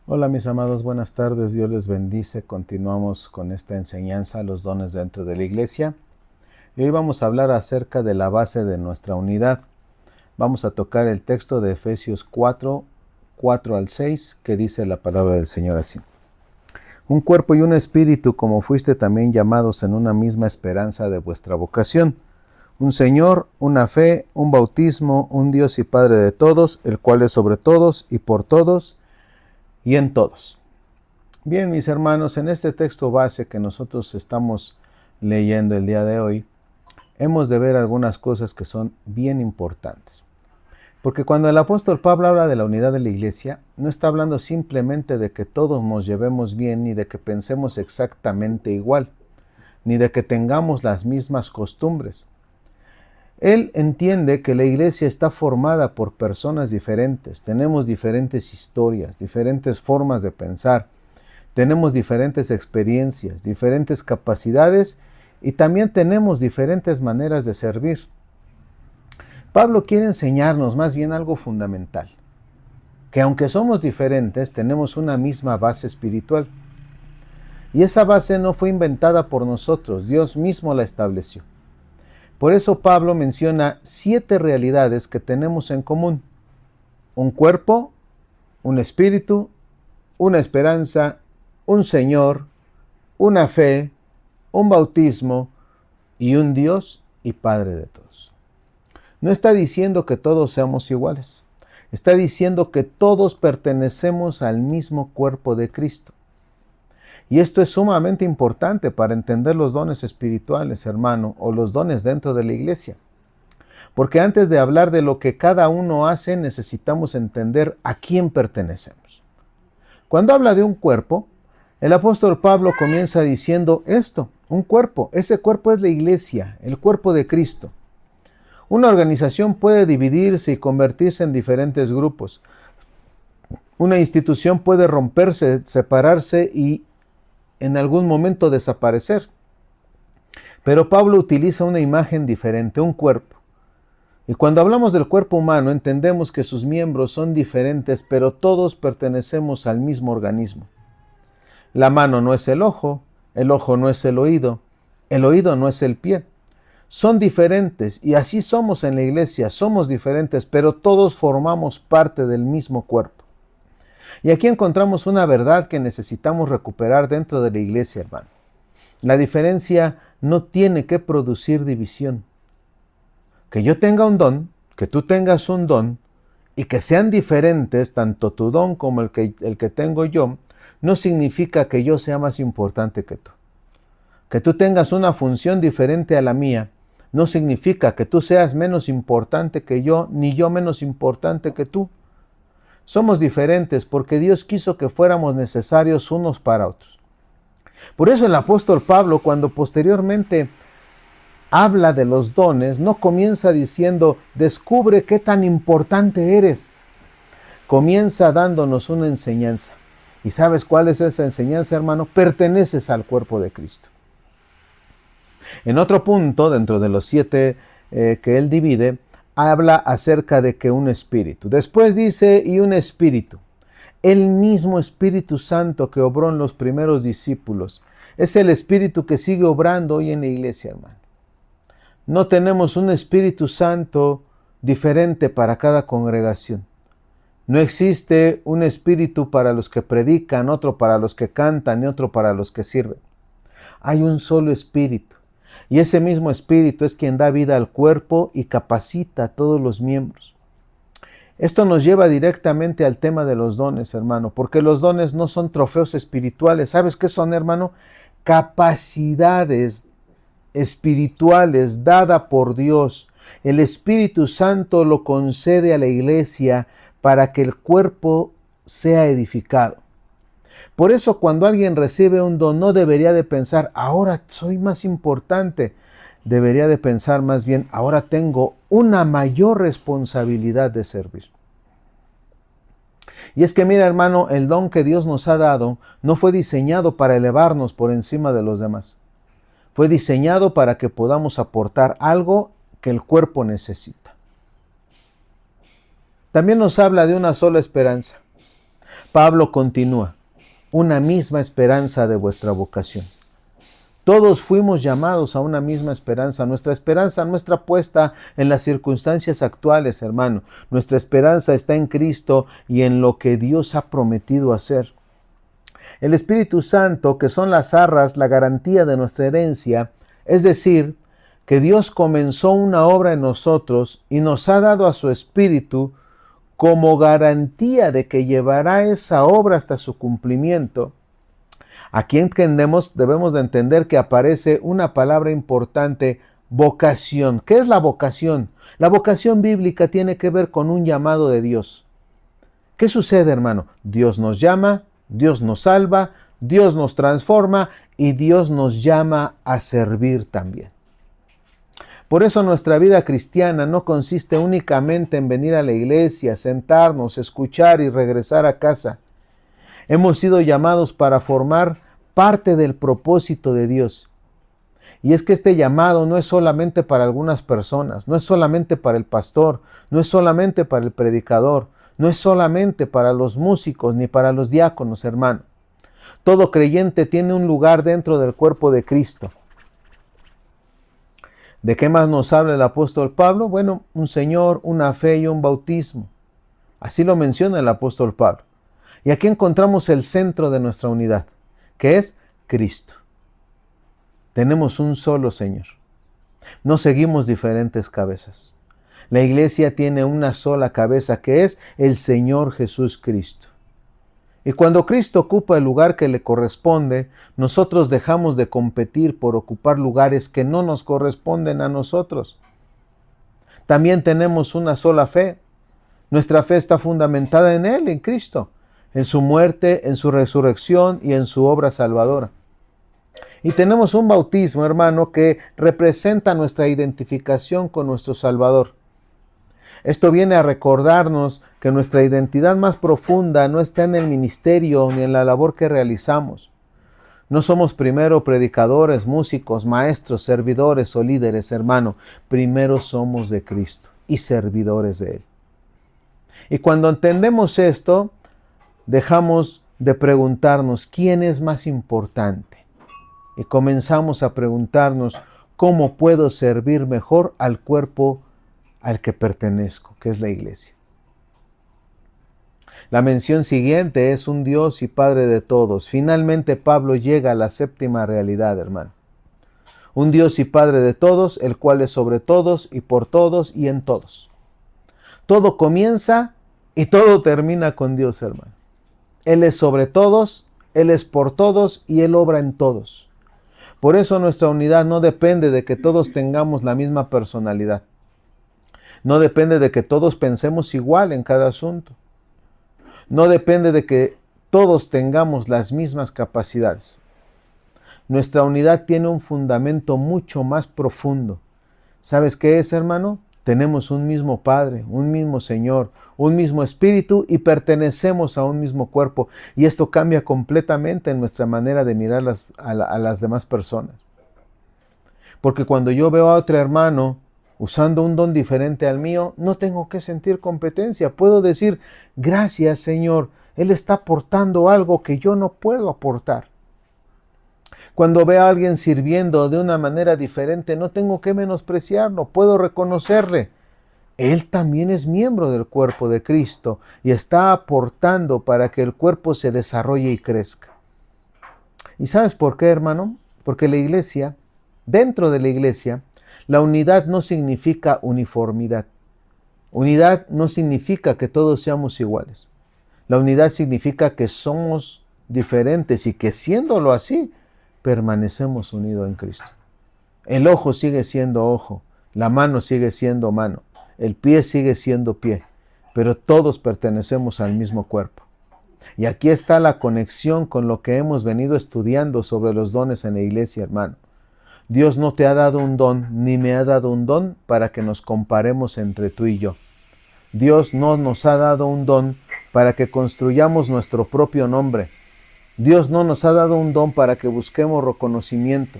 Hola mis amados, buenas tardes, Dios les bendice. Continuamos con esta enseñanza, los dones dentro de la iglesia. Y hoy vamos a hablar acerca de la base de nuestra unidad. Vamos a tocar el texto de Efesios 4 al 6, que dice la palabra del Señor así. Un cuerpo y un espíritu, como fuiste también llamados en una misma esperanza de vuestra vocación. Un Señor, una fe, un bautismo, un Dios y Padre de todos, el cual es sobre todos y por todos y en todos. Bien, mis hermanos, en este texto base que nosotros estamos leyendo el día de hoy, hemos de ver algunas cosas que son bien importantes. Porque cuando el apóstol Pablo habla de la unidad de la iglesia, no está hablando simplemente de que todos nos llevemos bien, ni de que pensemos exactamente igual, ni de que tengamos las mismas costumbres. Él entiende que la iglesia está formada por personas diferentes, tenemos diferentes historias, diferentes formas de pensar, tenemos diferentes experiencias, diferentes capacidades y también tenemos diferentes maneras de servir. Pablo quiere enseñarnos más bien algo fundamental, que aunque somos diferentes, tenemos una misma base espiritual. Y esa base no fue inventada por nosotros, Dios mismo la estableció. Por eso Pablo menciona 7 realidades que tenemos en común: un cuerpo, un espíritu, una esperanza, un Señor, una fe, un bautismo y un Dios y Padre de todos. No está diciendo que todos seamos iguales. Está diciendo que todos pertenecemos al mismo cuerpo de Cristo. Y esto es sumamente importante para entender los dones espirituales, hermano, o los dones dentro de la iglesia. Porque antes de hablar de lo que cada uno hace, necesitamos entender a quién pertenecemos. Cuando habla de un cuerpo, el apóstol Pablo comienza diciendo esto: un cuerpo. Ese cuerpo es la iglesia, el cuerpo de Cristo. Una organización puede dividirse y convertirse en diferentes grupos. Una institución puede romperse, separarse y en algún momento desaparecer. Pero Pablo utiliza una imagen diferente, un cuerpo. Y cuando hablamos del cuerpo humano, entendemos que sus miembros son diferentes, pero todos pertenecemos al mismo organismo. La mano no es el ojo no es el oído no es el pie. Son diferentes y así somos en la iglesia, somos diferentes, pero todos formamos parte del mismo cuerpo. Y aquí encontramos una verdad que necesitamos recuperar dentro de la iglesia, hermano. La diferencia no tiene que producir división. Que yo tenga un don, que tú tengas un don, y que sean diferentes, tanto tu don como el que tengo yo, no significa que yo sea más importante que tú. Que tú tengas una función diferente a la mía, no significa que tú seas menos importante que yo, ni yo menos importante que tú. Somos diferentes porque Dios quiso que fuéramos necesarios unos para otros. Por eso el apóstol Pablo, cuando posteriormente habla de los dones, no comienza diciendo, descubre qué tan importante eres. Comienza dándonos una enseñanza. ¿Y sabes cuál es esa enseñanza, hermano? Perteneces al cuerpo de Cristo. En otro punto, dentro de los 7 que él divide, habla acerca de que un espíritu. Después dice, y un espíritu. El mismo Espíritu Santo que obró en los primeros discípulos es el Espíritu que sigue obrando hoy en la iglesia, hermano. No tenemos un Espíritu Santo diferente para cada congregación. No existe un espíritu para los que predican, otro para los que cantan y otro para los que sirven. Hay un solo espíritu. Y ese mismo espíritu es quien da vida al cuerpo y capacita a todos los miembros. Esto nos lleva directamente al tema de los dones, hermano, porque los dones no son trofeos espirituales. ¿Sabes qué son, hermano? Capacidades espirituales dada por Dios. El Espíritu Santo lo concede a la iglesia para que el cuerpo sea edificado. Por eso cuando alguien recibe un don no debería de pensar, ahora soy más importante. Debería de pensar más bien, ahora tengo una mayor responsabilidad de servir. Y es que mira, hermano, el don que Dios nos ha dado no fue diseñado para elevarnos por encima de los demás. Fue diseñado para que podamos aportar algo que el cuerpo necesita. También nos habla de una sola esperanza. Pablo continúa, una misma esperanza de vuestra vocación. Todos fuimos llamados a una misma esperanza. Nuestra esperanza no está puesta en las circunstancias actuales, hermano. Nuestra esperanza está en Cristo y en lo que Dios ha prometido hacer. El Espíritu Santo, que son las arras, la garantía de nuestra herencia, es decir, que Dios comenzó una obra en nosotros y nos ha dado a su Espíritu como garantía de que llevará esa obra hasta su cumplimiento. Aquí debemos de entender que aparece una palabra importante, vocación. ¿Qué es la vocación? La vocación bíblica tiene que ver con un llamado de Dios. ¿Qué sucede, hermano? Dios nos llama, Dios nos salva, Dios nos transforma y Dios nos llama a servir también. Por eso nuestra vida cristiana no consiste únicamente en venir a la iglesia, sentarnos, escuchar y regresar a casa. Hemos sido llamados para formar parte del propósito de Dios. Y es que este llamado no es solamente para algunas personas, no es solamente para el pastor, no es solamente para el predicador, no es solamente para los músicos ni para los diáconos, hermano. Todo creyente tiene un lugar dentro del cuerpo de Cristo. ¿De qué más nos habla el apóstol Pablo? Bueno, un Señor, una fe y un bautismo. Así lo menciona el apóstol Pablo. Y aquí encontramos el centro de nuestra unidad, que es Cristo. Tenemos un solo Señor. No seguimos diferentes cabezas. La iglesia tiene una sola cabeza, que es el Señor Jesús Cristo. Y cuando Cristo ocupa el lugar que le corresponde, nosotros dejamos de competir por ocupar lugares que no nos corresponden a nosotros. También tenemos una sola fe. Nuestra fe está fundamentada en Él, en Cristo, en su muerte, en su resurrección y en su obra salvadora. Y tenemos un bautismo, hermano, que representa nuestra identificación con nuestro Salvador. Esto viene a recordarnos que nuestra identidad más profunda no está en el ministerio ni en la labor que realizamos. No somos primero predicadores, músicos, maestros, servidores o líderes, hermano. Primero somos de Cristo y servidores de Él. Y cuando entendemos esto, dejamos de preguntarnos quién es más importante y comenzamos a preguntarnos cómo puedo servir mejor al cuerpo al que pertenezco, que es la iglesia. La mención siguiente es un Dios y Padre de todos. Finalmente Pablo llega a la séptima realidad, hermano. Un Dios y Padre de todos, el cual es sobre todos y por todos y en todos. Todo comienza y todo termina con Dios, hermano. Él es sobre todos, Él es por todos y Él obra en todos. Por eso nuestra unidad no depende de que todos tengamos la misma personalidad. No depende de que todos pensemos igual en cada asunto. No depende de que todos tengamos las mismas capacidades. Nuestra unidad tiene un fundamento mucho más profundo. ¿Sabes qué es, hermano? Tenemos un mismo Padre, un mismo Señor, un mismo Espíritu y pertenecemos a un mismo cuerpo. Y esto cambia completamente en nuestra manera de mirar a las demás personas. Porque cuando yo veo a otro hermano usando un don diferente al mío, no tengo que sentir competencia. Puedo decir, gracias Señor, Él está aportando algo que yo no puedo aportar. Cuando veo a alguien sirviendo de una manera diferente, no tengo que menospreciarlo, puedo reconocerle. Él también es miembro del cuerpo de Cristo y está aportando para que el cuerpo se desarrolle y crezca. ¿Y sabes por qué, hermano? Porque la iglesia, dentro de la iglesia, la unidad no significa uniformidad. Unidad no significa que todos seamos iguales. La unidad significa que somos diferentes y que siéndolo así, permanecemos unidos en Cristo. El ojo sigue siendo ojo, la mano sigue siendo mano, el pie sigue siendo pie, pero todos pertenecemos al mismo cuerpo. Y aquí está la conexión con lo que hemos venido estudiando sobre los dones en la iglesia, hermano. Dios no te ha dado un don, ni me ha dado un don para que nos comparemos entre tú y yo. Dios no nos ha dado un don para que construyamos nuestro propio nombre. Dios no nos ha dado un don para que busquemos reconocimiento.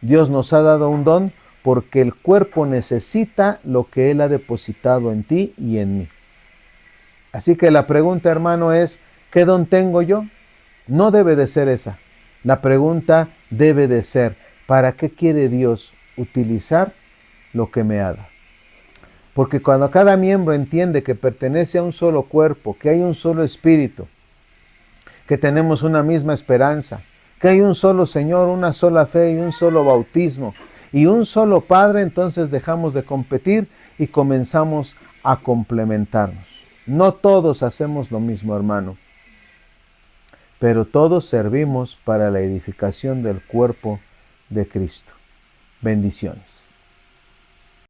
Dios nos ha dado un don porque el cuerpo necesita lo que Él ha depositado en ti y en mí. Así que la pregunta, hermano, es, ¿Qué don tengo yo? No debe de ser esa. La pregunta debe de ser, ¿para qué quiere Dios utilizar lo que me ha dado? Porque cuando cada miembro entiende que pertenece a un solo cuerpo, que hay un solo espíritu, que tenemos una misma esperanza, que hay un solo Señor, una sola fe y un solo bautismo y un solo Padre, entonces dejamos de competir y comenzamos a complementarnos. No todos hacemos lo mismo, hermano, pero todos servimos para la edificación del cuerpo de Cristo. Bendiciones.